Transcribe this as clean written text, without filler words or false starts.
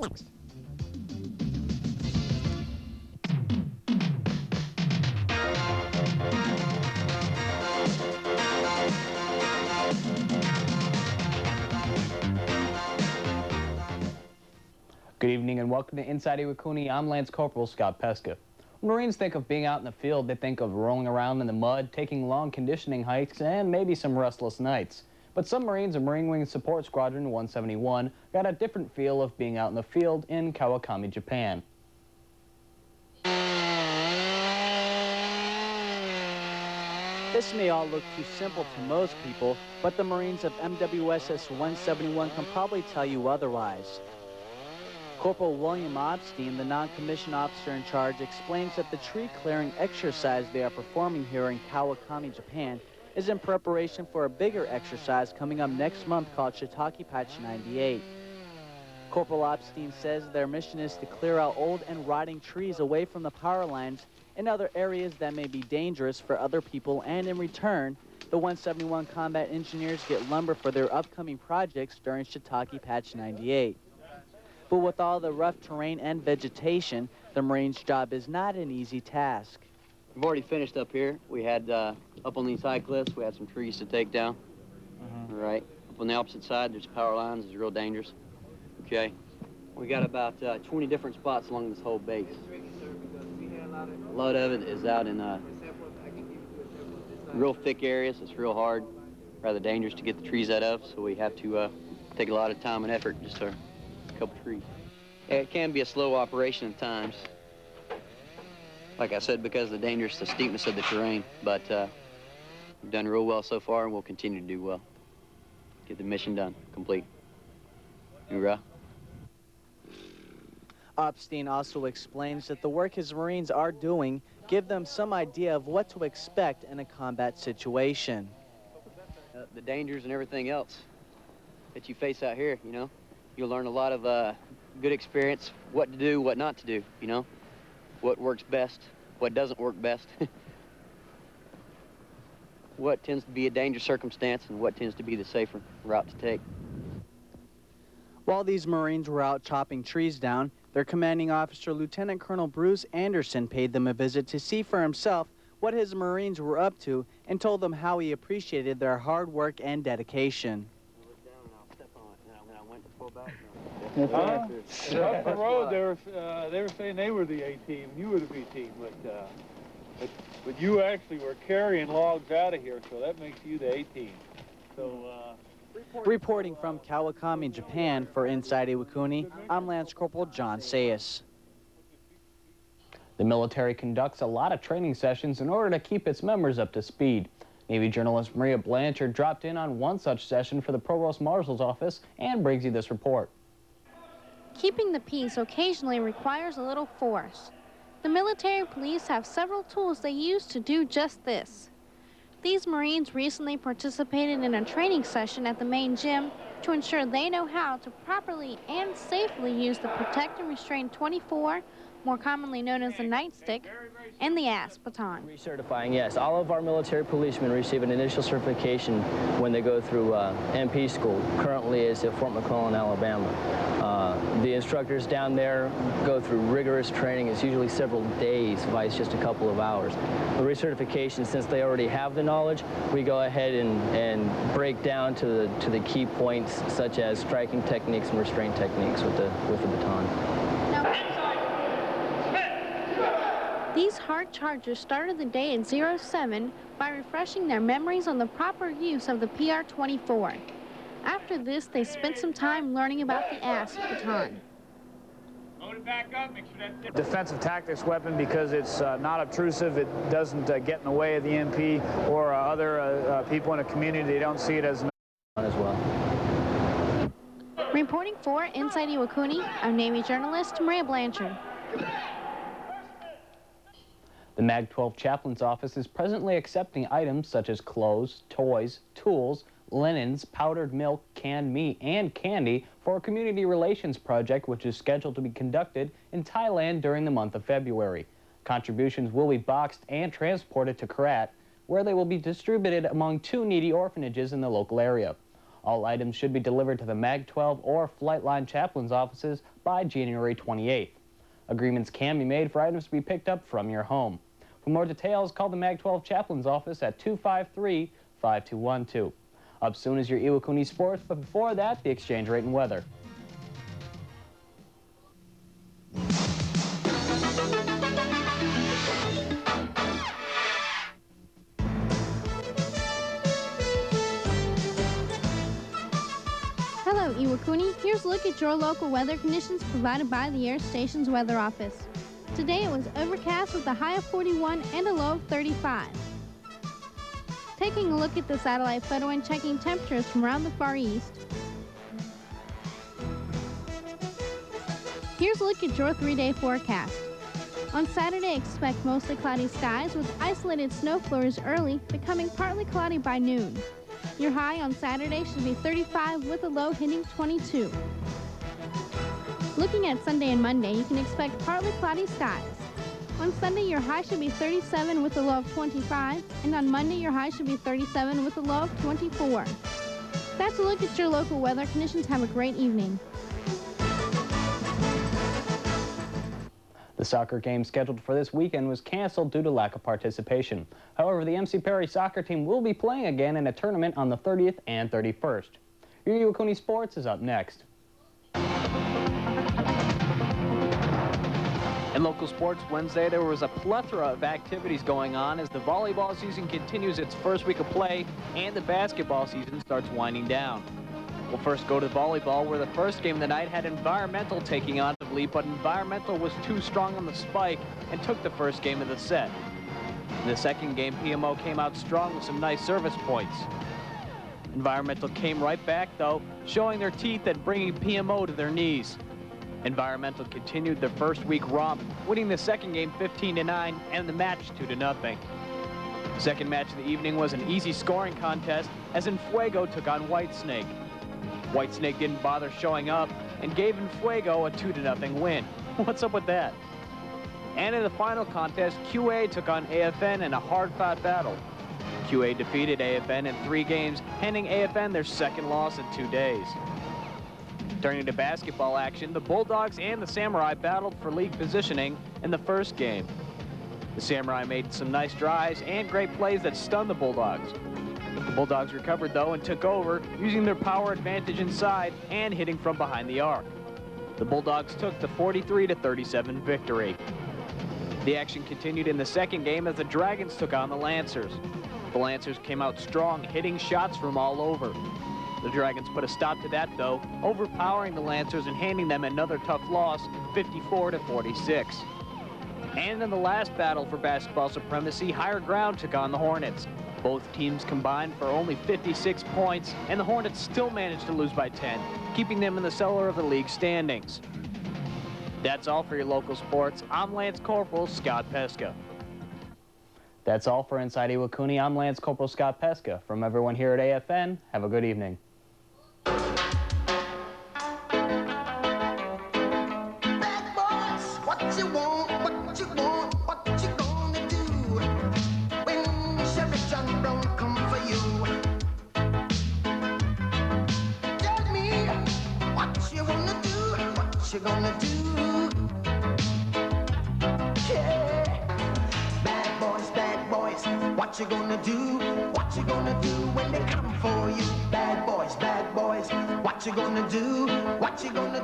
Good evening and welcome to Inside Iwakuni. I'm Lance Corporal Scott Pesca. When Marines think of being out in the field, they think of rolling around in the mud, taking long conditioning hikes, and maybe some restless nights. But some Marines of Marine Wing Support Squadron 171 got a different feel of being out in the field in Kawakami, Japan. This may all look too simple to most people, but the Marines of MWSS 171 can probably tell you otherwise. Corporal William Obstein, the non-commissioned officer in charge, explains that the tree clearing exercise they are performing here in Kawakami, Japan, is in preparation for a bigger exercise coming up next month called Shiitake Patch 98. Corporal Obstein says their mission is to clear out old and rotting trees away from the power lines and other areas that may be dangerous for other people, and in return, the 171 combat engineers get lumber for their upcoming projects during Shiitake Patch 98. But with all the rough terrain and vegetation, the Marines' job is not an easy task. We've already finished up here. We had, up on these high cliffs, we had some trees to take down. Right. Up on the opposite side, there's power lines. It's real dangerous. Okay. We got about 20 different spots along this whole base. A lot of it is out in real thick areas. It's real hard, rather dangerous to get the trees out of, so we have to take a lot of time and effort just to couple trees. It can be a slow operation at times, like I said, because of the steepness of the terrain, but we've done real well so far and we'll continue to do well. Get the mission done, complete. Hoorah. Obstein also explains that the work his Marines are doing give them some idea of what to expect in a combat situation. The dangers and everything else that you face out here, you know. You'll learn a lot of good experience, what to do, what not to do, you know, what works best, what doesn't work best, what tends to be a dangerous circumstance and what tends to be the safer route to take. While these Marines were out chopping trees down, their commanding officer, Lieutenant Colonel Bruce Anderson, paid them a visit to see for himself what his Marines were up to and told them how he appreciated their hard work and dedication. Up the road, they were saying they were the A team, you were the B team, but you actually were carrying logs out of here, so that makes you the A team. So, reporting from Kawakami, Japan, for Inside Iwakuni, I'm Lance Corporal John Sayas. The military conducts a lot of training sessions in order to keep its members up to speed. Navy journalist Maria Blanchard dropped in on one such session for the Provost Marshal's office and brings you this report. Keeping the peace occasionally requires a little force. The military police have several tools they use to do just this. These Marines recently participated in a training session at the main gym to ensure they know how to properly and safely use the Protect and Restrain 24, more commonly known as the nightstick, and the ASP baton. Recertifying, yes. All of our military policemen receive an initial certification when they go through MP school. Currently is at Fort McClellan, Alabama. The instructors down there go through rigorous training. It's usually several days, vice just a couple of hours. The recertification, since they already have the knowledge, we go ahead and break down to the key points, such as striking techniques and restraint techniques with the baton. These hard chargers started the day at 07 by refreshing their memories on the proper use of the PR-24. After this, they spent some time learning about the ASP baton. Defensive tactics weapon because it's not obtrusive. It doesn't get in the way of the MP or other people in a community. They don't see it as well. Reporting for Inside Iwakuni, I'm Navy journalist Maria Blanchard. The MAG-12 chaplain's office is presently accepting items such as clothes, toys, tools, linens, powdered milk, canned meat, and candy for a community relations project which is scheduled to be conducted in Thailand during the month of February. Contributions will be boxed and transported to Karat, where they will be distributed among 2 needy orphanages in the local area. All items should be delivered to the MAG-12 or Flightline Chaplains offices by January 28th. Agreements can be made for items to be picked up from your home. For more details, call the MAG-12 Chaplains office at 253-5212. Up soon is your Iwakuni Sports, but before that, the exchange rate and weather. Hello, Iwakuni. Here's a look at your local weather conditions provided by the Air Station's Weather Office. Today it was overcast with a high of 41 and a low of 35. Taking a look at the satellite photo and checking temperatures from around the Far East. Here's a look at your 3-day forecast. On Saturday, expect mostly cloudy skies with isolated snow flurries early, becoming partly cloudy by noon. Your high on Saturday should be 35 with a low hitting 22. Looking at Sunday and Monday, you can expect partly cloudy skies. On Sunday, your high should be 37 with a low of 25, and on Monday, your high should be 37 with a low of 24. That's a look at your local weather conditions. Have a great evening. The soccer game scheduled for this weekend was canceled due to lack of participation. However, the MC Perry soccer team will be playing again in a tournament on the 30th and 31st. Your Iwakuni Sports is up next. In local sports Wednesday, there was a plethora of activities going on as the volleyball season continues its first week of play and the basketball season starts winding down. We'll first go to volleyball, where the first game of the night had Environmental taking on the lead, but Environmental was too strong on the spike and took the first game of the set. In the second game, PMO came out strong with some nice service points. Environmental came right back, though, showing their teeth and bringing PMO to their knees. Environmental continued their first week romp, winning the second game 15-9 and the match 2-0. The second match of the evening was an easy scoring contest as Enfuego took on Whitesnake. Whitesnake didn't bother showing up and gave Enfuego a 2-0 win. What's up with that? And in the final contest, QA took on AFN in a hard-fought battle. QA defeated AFN in 3 games, handing AFN their second loss in 2 days. Turning to basketball action, the Bulldogs and the Samurai battled for league positioning in the first game. The Samurai made some nice drives and great plays that stunned the Bulldogs. The Bulldogs recovered, though, and took over, using their power advantage inside and hitting from behind the arc. The Bulldogs took the 43-37 victory. The action continued in the second game as the Dragons took on the Lancers. The Lancers came out strong, hitting shots from all over. The Dragons put a stop to that, though, overpowering the Lancers and handing them another tough loss, 54-46. And in the last battle for basketball supremacy, Higher Ground took on the Hornets. Both teams combined for only 56 points, and the Hornets still managed to lose by 10, keeping them in the cellar of the league standings. That's all for your local sports. I'm Lance Corporal Scott Pesca. That's all for Inside Iwakuni. I'm Lance Corporal Scott Pesca. From everyone here at AFN, have a good evening. You gonna do? Yeah. Bad boys, what you gonna do? What you gonna do when they come for you? Bad boys, what you gonna do? What you gonna